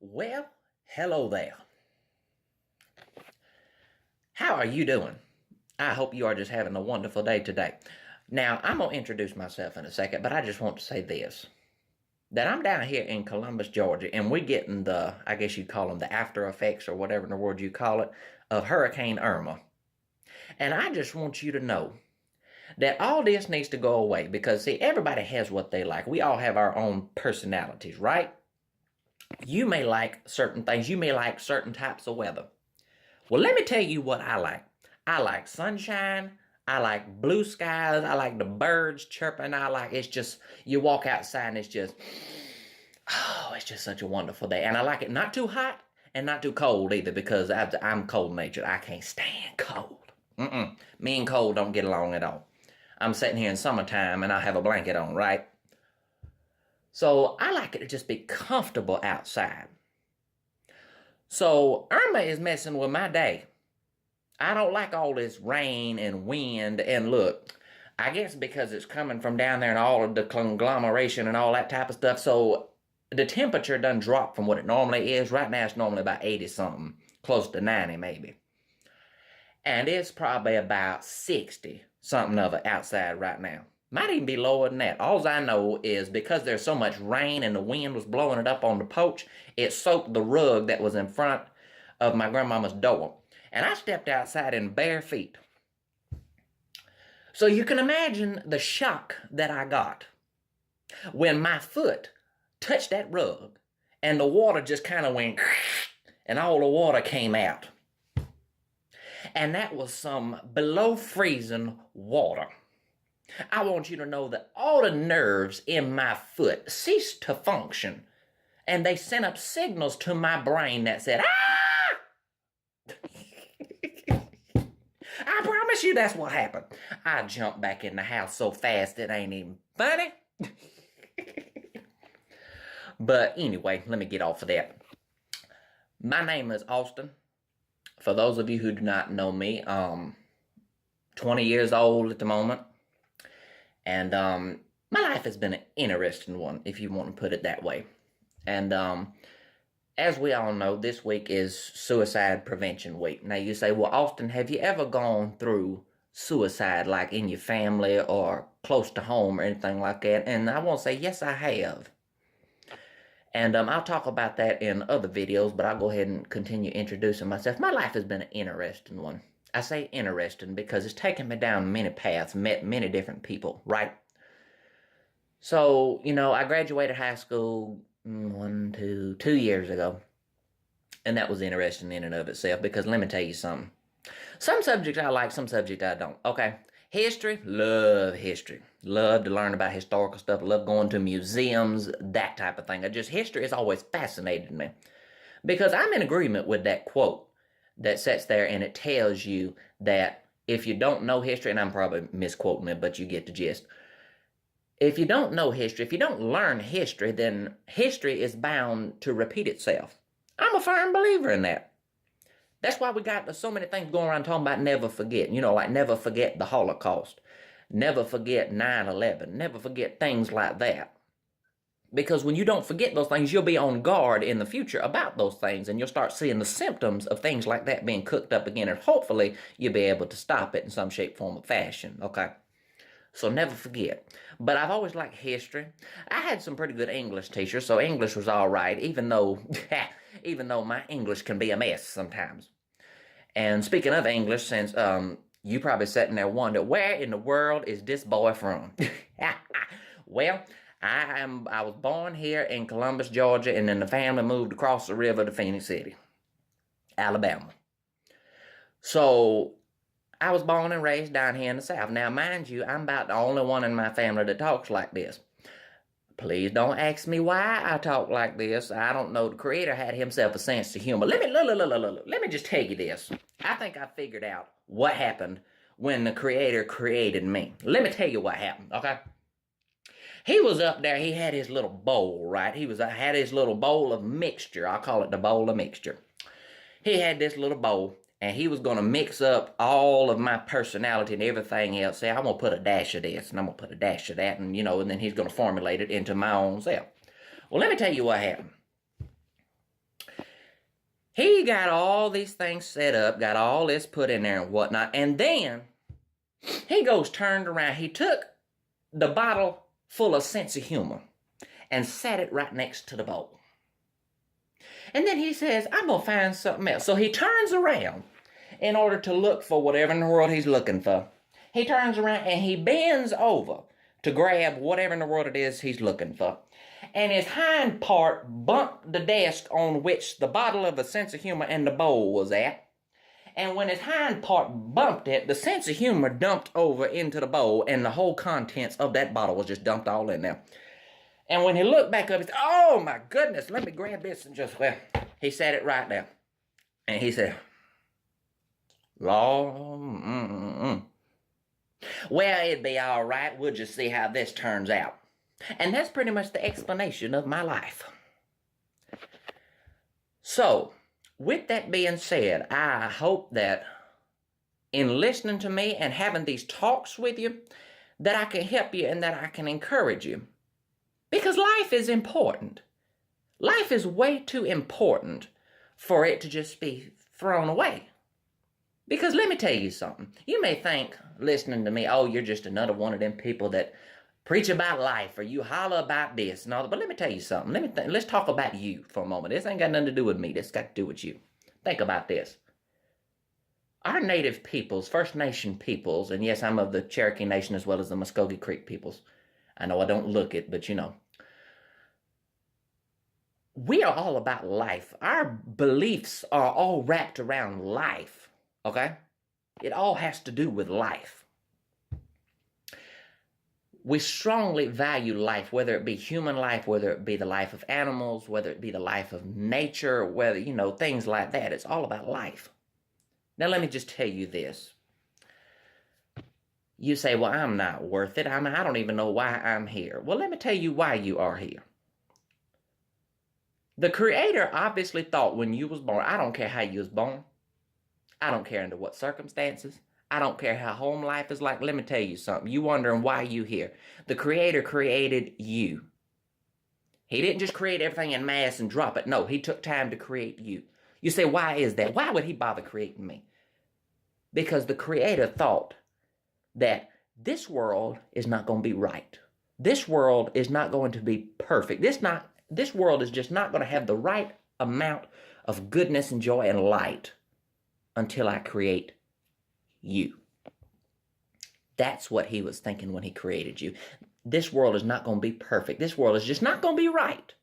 Well, hello there. How are you doing? I hope you are just having a wonderful day today. Now, I'm going to introduce myself in a second, but I just want to say this. That I'm down here in Columbus, Georgia, and we're getting I guess you'd call them the after effects or whatever in the word you call it, of Hurricane Irma. And I just want you to know that all this needs to go away because, see, everybody has what they like. We all have our own personalities, right? You may like certain things. You may like certain types of weather. Well, let me tell you what I like. I like sunshine. I like blue skies. I like the birds chirping. It's just, you walk outside and it's just such a wonderful day. And I like it not too hot and not too cold either because I'm cold natured. I can't stand cold. Me and cold don't get along at all. I'm sitting here in summertime and I have a blanket on, right? So I like it to just be comfortable outside. So Irma is messing with my day. I don't like all this rain and wind, and look, I guess because it's coming from down there and all of the conglomeration and all that type of stuff, so the temperature doesn't drop from what it normally is. Right now it's normally about 80-something, close to 90 maybe. And it's probably about 60-something of it outside right now. Might even be lower than that. All I know is because there's so much rain and the wind was blowing it up on the porch, it soaked the rug that was in front of my grandmama's door. And I stepped outside in bare feet. So you can imagine the shock that I got when my foot touched that rug and the water just kind of went and all the water came out. And that was some below freezing water. I want you to know that all the nerves in my foot ceased to function. And they sent up signals to my brain that said, ah! I promise you that's what happened. I jumped back in the house so fast it ain't even funny. But anyway, let me get off of that. My name is Austin. For those of you who do not know me, 20 years old at the moment. And my life has been an interesting one, if you want to put it that way. And as we all know, this week is Suicide Prevention Week. Now you say, well, Austin, have you ever gone through suicide, like in your family or close to home or anything like that? And I want to say, yes, I have. And I'll talk about that in other videos, but I'll go ahead and continue introducing myself. My life has been an interesting one. I say interesting because it's taken me down many paths, met many different people, right? So, I graduated high school 2 years ago. And that was interesting in and of itself because let me tell you something. Some subjects I like, some subjects I don't. Okay. History, love history. Love to learn about historical stuff. Love going to museums, that type of thing. History has always fascinated me. Because I'm in agreement with that quote that sits there and it tells you that if you don't know history, and I'm probably misquoting it, but you get the gist. If you don't know history, if you don't learn history, then history is bound to repeat itself. I'm a firm believer in that. That's why we got so many things going around talking about never forget. Like never forget the Holocaust. Never forget 9/11. Never forget things like that. Because when you don't forget those things, you'll be on guard in the future about those things, and you'll start seeing the symptoms of things like that being cooked up again, and hopefully you'll be able to stop it in some shape, form, or fashion, okay? So never forget. But I've always liked history. I had some pretty good English teachers, so English was all right, even though my English can be a mess sometimes. And speaking of English, since you probably sitting there wondering, where in the world is this boy from? Well, I was born here in Columbus, Georgia, and then the family moved across the river to Phoenix City, Alabama. So I was born and raised down here in the South. Now, mind you, I'm about the only one in my family that talks like this. Please don't ask me why I talk like this. I don't know. The Creator had himself a sense of humor. Let me just tell you this. I think I figured out what happened when the Creator created me. Let me tell you what happened, okay? He was up there. He had his little bowl, right? Had his little bowl of mixture. I call it the bowl of mixture. He had this little bowl, and he was going to mix up all of my personality and everything else. Say, I'm going to put a dash of this, and I'm going to put a dash of that, and, and then he's going to formulate it into my own self. Well, let me tell you what happened. He got all these things set up, got all this put in there and whatnot, and then he goes turned around. He took the bottle full of sense of humor and sat it right next to the bowl. And then he says, I'm going to find something else. So he turns around in order to look for whatever in the world he's looking for. He turns around and he bends over to grab whatever in the world it is he's looking for. And his hind part bumped the desk on which the bottle of a sense of humor and the bowl was at. And when his hind part bumped it, the sense of humor dumped over into the bowl, and the whole contents of that bottle was just dumped all in there. And when he looked back up, he said, oh my goodness, let me grab this and just, well, he said it right there. And he said, Lord, well, it'd be all right. We'll just see how this turns out. And that's pretty much the explanation of my life. So, with that being said, I hope that in listening to me and having these talks with you, that I can help you and that I can encourage you. Because life is important. Life is way too important for it to just be thrown away. Because let me tell you something. You may think, listening to me, oh, you're just another one of them people that preach about life, or you holler about this and all that. But let me tell you something. Let's talk about you for a moment. This ain't got nothing to do with me. This got to do with you. Think about this. Our native peoples, First Nation peoples, and yes, I'm of the Cherokee Nation as well as the Muskogee Creek peoples. I know I don't look it, but you know. We are all about life. Our beliefs are all wrapped around life, okay? It all has to do with life. We strongly value life, whether it be human life, whether it be the life of animals, whether it be the life of nature, whether, you know, things like that. It's all about life. Now, let me just tell you this. You say, well, I'm not worth it. I don't even know why I'm here. Well, let me tell you why you are here. The Creator obviously thought when you was born, I don't care how you was born. I don't care under what circumstances. I don't care how home life is like. Let me tell you something. You wondering why you here. The Creator created you. He didn't just create everything in mass and drop it. No, he took time to create you. You say, why is that? Why would he bother creating me? Because the Creator thought that this world is not going to be right. This world is not going to be perfect. This world is just not going to have the right amount of goodness and joy and light until I create you. That's what he was thinking when he created you. This world is not going to be perfect. This world is just not going to be right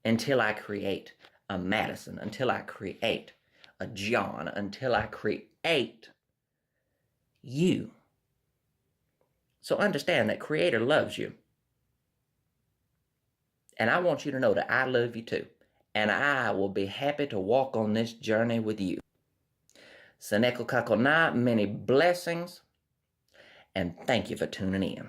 until I create a Madison, until I create a John, until I create you. So understand that Creator loves you. And I want you to know that I love you too. And I will be happy to walk on this journey with you. Seneko Kakona, many blessings, and thank you for tuning in.